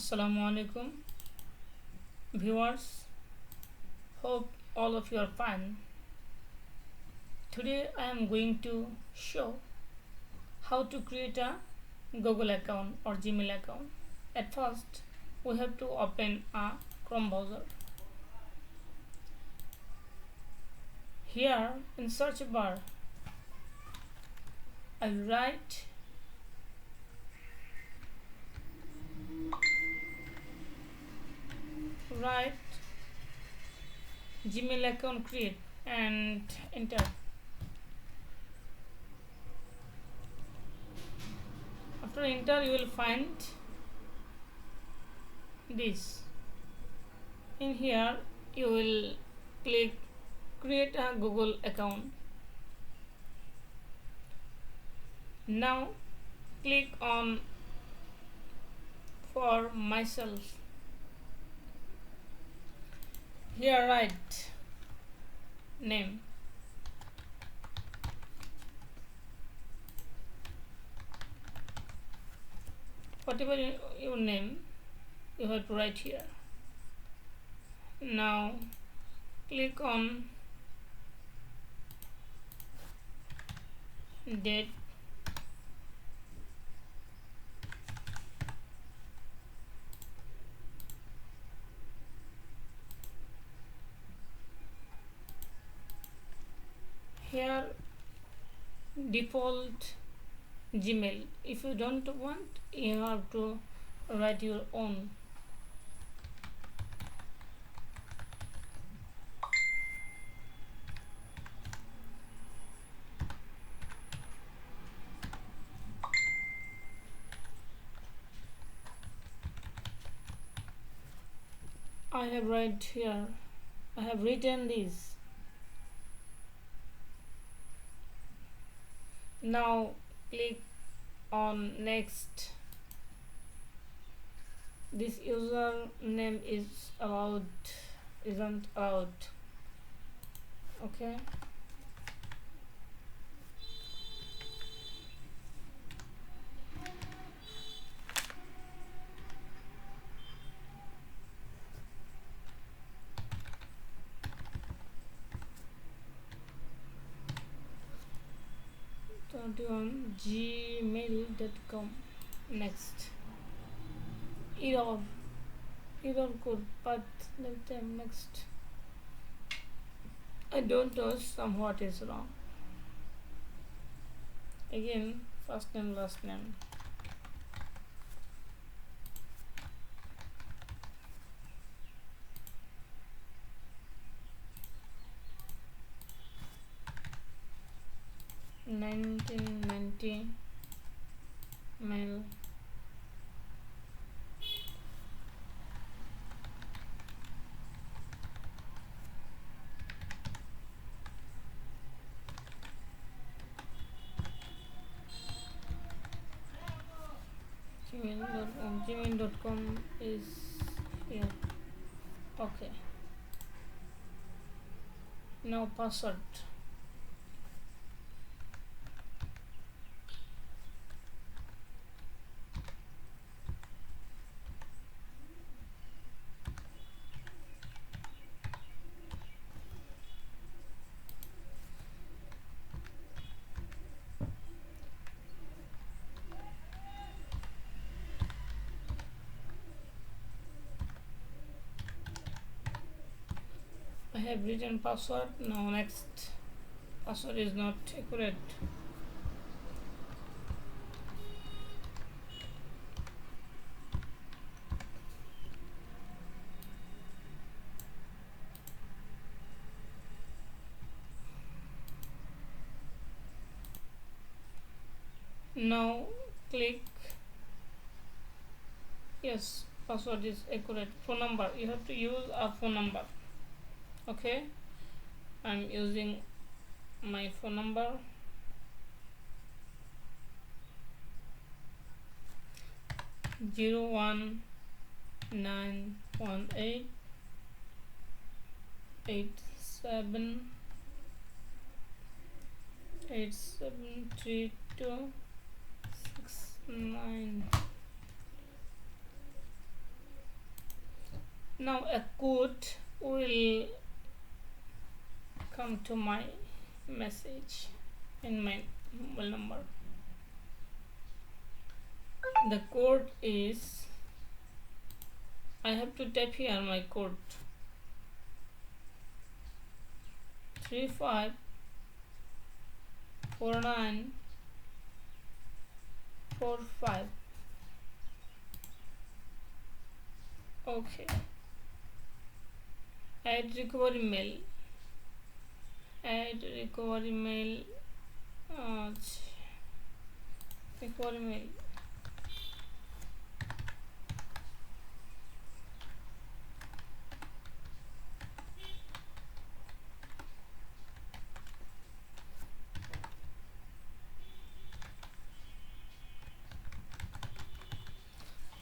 Assalamu alaikum viewers, hope all of you are fine. Today I am going to show how to create a Google account or Gmail account. At first we have to open a Chrome browser. Here in search bar I'll write Gmail account create and enter. After enter you will find this. In here you will click create a Google account. Now click on for myself. Here write name. Whatever your name you have to write here. Now click on date. Here default Gmail. If you don't want, you have to write your own. I have written this. Now click on next. This username isn't allowed. Okay. On gmail.com. Next. Error code path lifetime. Next. I don't know, somewhat is wrong. Again, first name, last name. $19.90 mail. Gmail.com is here. Okay. Now password. I have written password. Now next. Password is not accurate. Now click yes, password is accurate. Phone number, you have to use a phone number. Okay, I'm using my phone number. Zero 1 9 1 8 8 7 8 7 3 2 6 9. Now a code will come to my message in my mobile number. The code is, I have to type here my code 354945. Okay, add recovery mail. Add recovery mail. Recovery mail.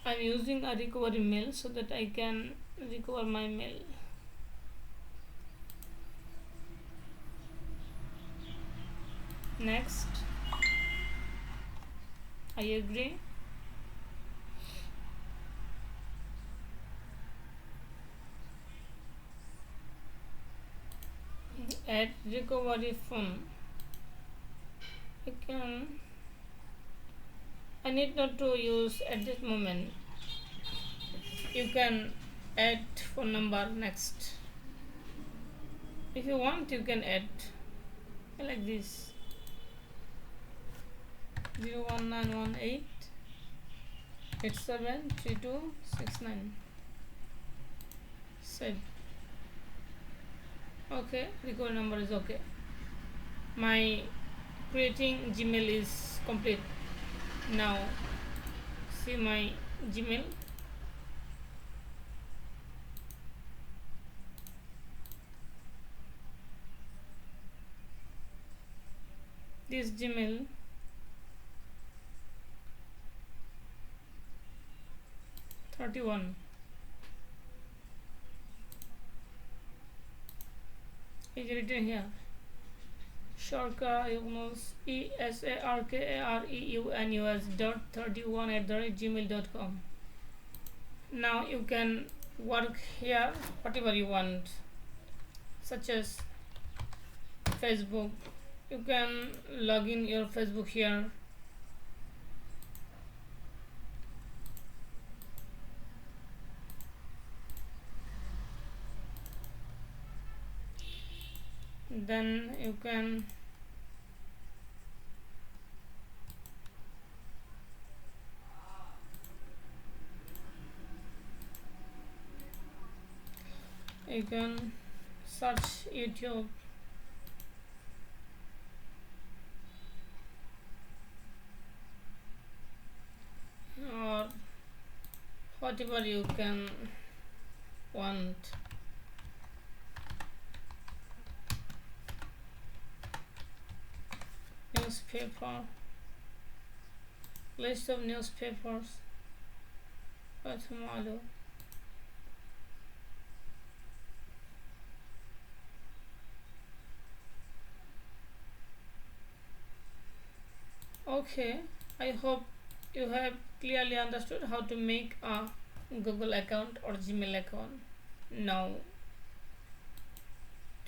I'm using a recovery mail so that I can recover my mail. Next, I agree. Add recovery phone. I need not to use at this moment. You can add phone number next. If you want, you can add like this 01918 873269. Save. Okay, recovery number is okay. My creating Gmail is complete. Now see my Gmail. This Gmail #31 is written here. Sarkar Eunus ESARKAREUNUS.31@gmail.com. Now you can work here whatever you want, such as Facebook. You can log in your Facebook here. Then you can search YouTube. Or whatever you can want. Newspaper, list of newspapers. Okay, I hope you have clearly understood how to make a Google account or Gmail account. Now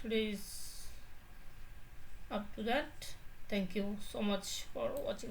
today is up to that. Thank you so much for watching.